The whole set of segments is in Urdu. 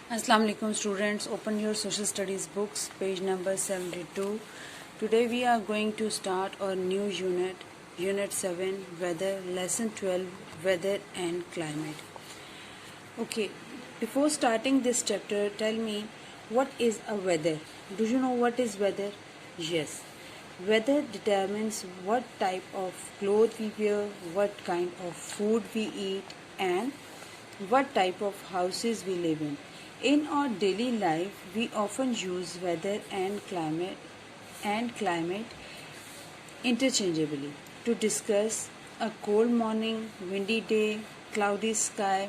Assalamu alaikum students, open your social studies books, page number 72. Today we are going to start our new unit, unit 7, weather, lesson 12, weather and climate. Okay, before starting this chapter, tell me what is a weather? Do you know what is weather? Yes. Weather determines what type of clothes we wear, what kind of food we eat, and what type of houses we live in. In our daily life, we often use weather and climate interchangeably to discuss a cold morning, windy day, cloudy sky,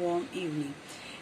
warm evening.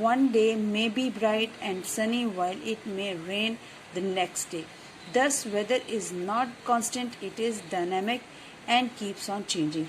one day may be bright and sunny while it may rain the next day. Thus, weather is not constant, it is dynamic and keeps on changing.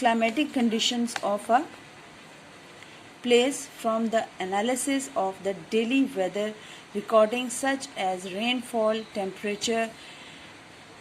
climatic conditions of a place from the analysis of the daily weather recordings such as rainfall, temperature,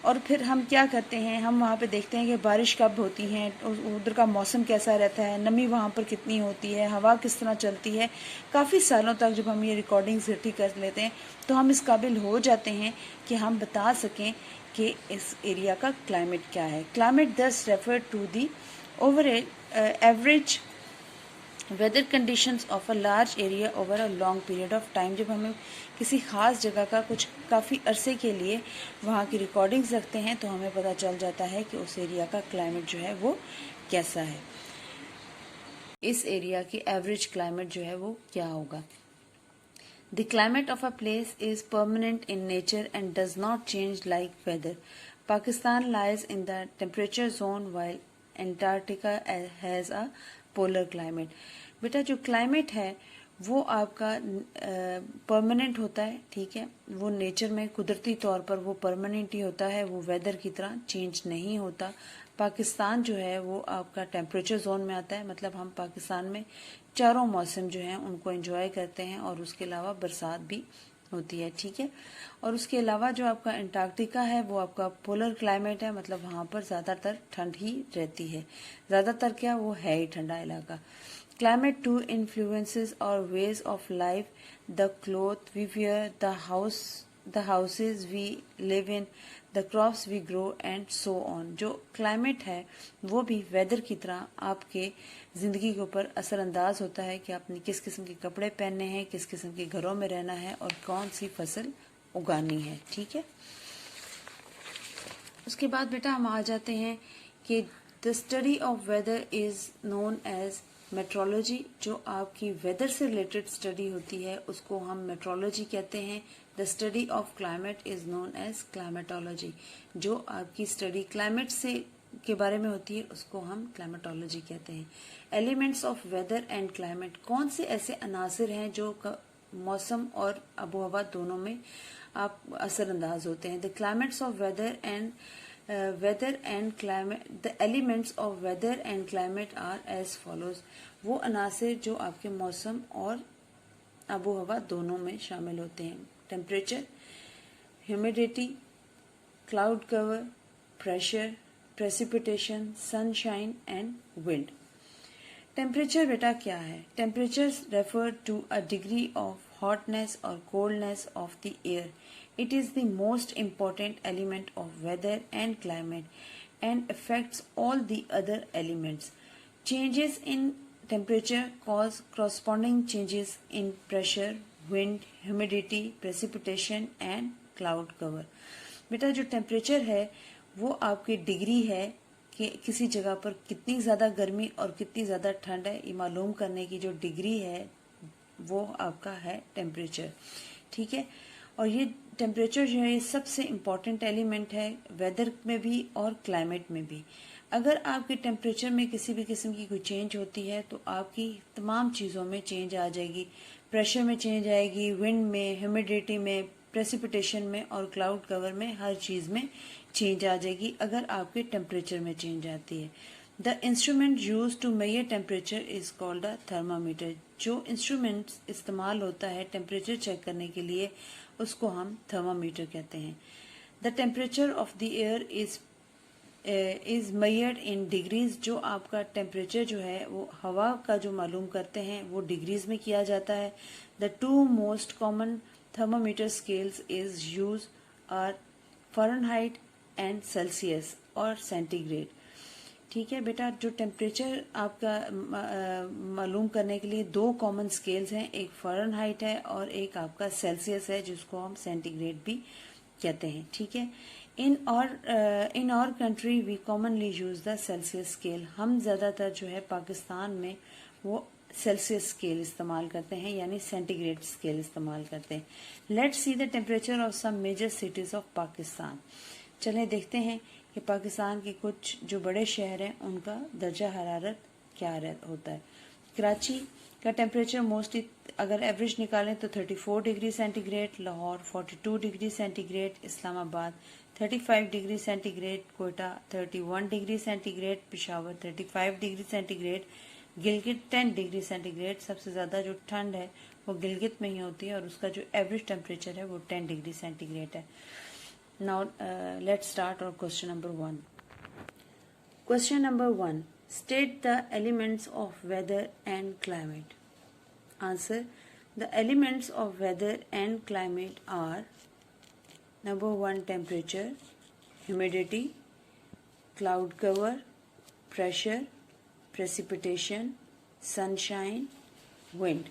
اور پھر ہم کیا کرتے ہیں، ہم وہاں پہ دیکھتے ہیں کہ بارش کب ہوتی ہے، ادھر کا موسم کیسا رہتا ہے، نمی وہاں پر کتنی ہوتی ہے، ہوا کس طرح چلتی ہے. کافی سالوں تک جب ہم یہ ریکارڈنگز اکٹھی کر لیتے ہیں تو ہم اس قابل ہو جاتے ہیں کہ ہم بتا سکیں کہ اس ایریا کا کلائمیٹ کیا ہے. Climate this refer to the over average weather conditions of a large area over a long period of time. جب ہمیں کسی خاص جگہ کا کچھ کافی عرصے کے لیے وہاں کی ریکارڈنگز رکھتے ہیں تو ہمیں پتہ چل جاتا ہے کہ اس ایریا کا کلائمیٹ جو ہے وہ کیسا ہے، اس ایریا کی ایوریج کلائمیٹ جو ہے وہ کیا ہوگا. The climate of a place is permanent in nature and does not change like weather. Pakistan lies in the temperature zone while Antarctica has a polar climate. بیٹا جو کلائمیٹ ہے وہ آپ کا پرماننٹ ہوتا ہے، ٹھیک ہے، وہ نیچر میں قدرتی طور پر وہ پرماننٹ ہی ہوتا ہے، وہ ویدر کی طرح چینج نہیں ہوتا. پاکستان جو ہے وہ آپ کا ٹیمپریچر زون میں آتا ہے، مطلب ہم پاکستان میں چاروں موسم جو ہیں ان کو انجوائے کرتے ہیں، اور اس کے علاوہ برسات بھی ہوتی ہے، ٹھیک ہے. اور اس کے علاوہ جو آپ کا انٹارکٹیکا ہے وہ آپ کا پولر کلائمیٹ ہے، مطلب وہاں پر زیادہ تر ٹھنڈ ہی رہتی ہے، زیادہ تر کیا وہ ہے ہی ٹھنڈا علاقہ. Climate too influences our ways of life, the clothes we wear, the houses we live in, the crops we grow and so on. جو کلائمیٹ ہے وہ بھی ویدر کی طرح آپ کے زندگی کے اوپر اثر انداز ہوتا ہے کہ آپ نے کس قسم کے کپڑے پہننے ہیں، کس قسم کے گھروں میں رہنا ہے اور کون سی فصل اگانی ہے، ٹھیک ہے. اس کے بعد بیٹا ہم آ جاتے ہیں کہ the study of weather is known as meteorology. جو آپ کی ویدر سے ریلیٹڈ اسٹڈی ہوتی ہے اس کو ہم میٹرولوجی کہتے ہیں. The study of climate is known as climatology. جو آپ کی اسٹڈی کلائمیٹ سے کے بارے میں ہوتی ہے اس کو ہم کلائمیٹولوجی کہتے ہیں. Elements of weather and climate, کون سے ایسے عناصر ہیں جو موسم اور آب و ہوا دونوں میں آپ اثر انداز ہوتے ہیں. The climates of weather and climate, the elements of weather and climate are as follows. وہ عناصر جو آپ کے موسم اور آب و ہوا دونوں میں شامل ہوتے ہیں. Temperature, humidity, cloud cover, pressure, precipitation, sunshine and wind. Temperature بیٹا کیا ہے؟ Temperature refer to a degree of hotness اور coldness of the air. It is the most important element of weather and climate and affects all the other elements. Changes in temperature cause corresponding changes in pressure, wind, humidity, precipitation and cloud cover. بیٹا جو ٹیمپریچر ہے وہ آپ کی ڈگری ہے کہ کسی جگہ پر کتنی زیادہ گرمی اور کتنی زیادہ ٹھنڈ ہے، یہ معلوم کرنے کی جو ڈگری ہے وہ آپ کا ہے ٹیمپریچر، ٹھیک ہے. اور یہ ٹیمپریچر جو ہے یہ سب سے امپورٹنٹ ایلیمنٹ ہے ویدر میں بھی اور کلائمیٹ میں بھی. اگر آپ کے ٹیمپریچر میں کسی بھی قسم کی کوئی چینج ہوتی ہے تو آپ کی تمام چیزوں میں چینج آ جائے گی. پریشر میں چینج آئے گی، ونڈ میں، ہیومیڈیٹی میں، پریسیپیٹیشن میں اور کلاؤڈ کور میں، ہر چیز میں چینج آ جائے گی اگر آپ کے ٹیمپریچر میں چینج آتی ہے. The instrument used to measure temperature is called a thermometer. جو انسٹرومنٹ استعمال ہوتا ہے ٹیمپریچر چیک کرنے کے لیے اس کو ہم تھرمامیٹر کہتے ہیں. The temperature of the air is measured in degrees. جو آپ کا ٹیمپریچر جو ہے وہ ہوا کا جو معلوم کرتے ہیں وہ ڈگریز میں کیا جاتا ہے. The two most common thermometer scales is used are Fahrenheit and Celsius اور سینٹی-گریڈ. ٹھیک ہے بیٹا، جو ٹیمپریچر آپ کا معلوم کرنے کے لیے دو کامن سکیلز ہیں، ایک فارن ہائٹ ہے اور ایک آپ کا سیلسیس ہے جس کو ہم سینٹی گریڈ بھی کہتے ہیں، ٹھیک ہے. In our country we commonly use the Celsius scale. ہم زیادہ تر جو ہے پاکستان میں وہ سیلسیس اسکیل استعمال کرتے ہیں یعنی سینٹی گریڈ اسکیل استعمال کرتے ہیں. Let see the temperature of some major cities of Pakistan. چلیں دیکھتے ہیں کہ پاکستان کے کچھ جو بڑے شہر ہیں ان کا درجہ حرارت کیا ہوتا ہے. کراچی کا ٹیمپریچر موسٹلی اگر ایوریج نکالیں تو 34 degree centigrade, Lahore 42 degree centigrade, Islamabad 35 degree centigrade, Quetta 31 degree centigrade, Peshawar 35 degree centigrade, Gilgit 10 degree centigrade. سب سے زیادہ جو ٹھنڈ ہے وہ گلگت میں ہی ہوتی ہے اور اس کا جو ایوریج ٹیمپریچر ہے وہ 10 ڈگری سینٹی گریڈ ہے. Now let's start our question number 1. Question number 1. State the elements of weather and climate. Answer. The elements of weather and climate are: number 1, temperature, humidity, cloud cover, pressure, precipitation, sunshine, wind.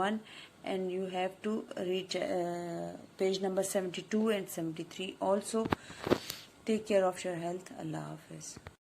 1 and you have to reach page number 72 and 73. Also, take care of your health. Allah Hafiz.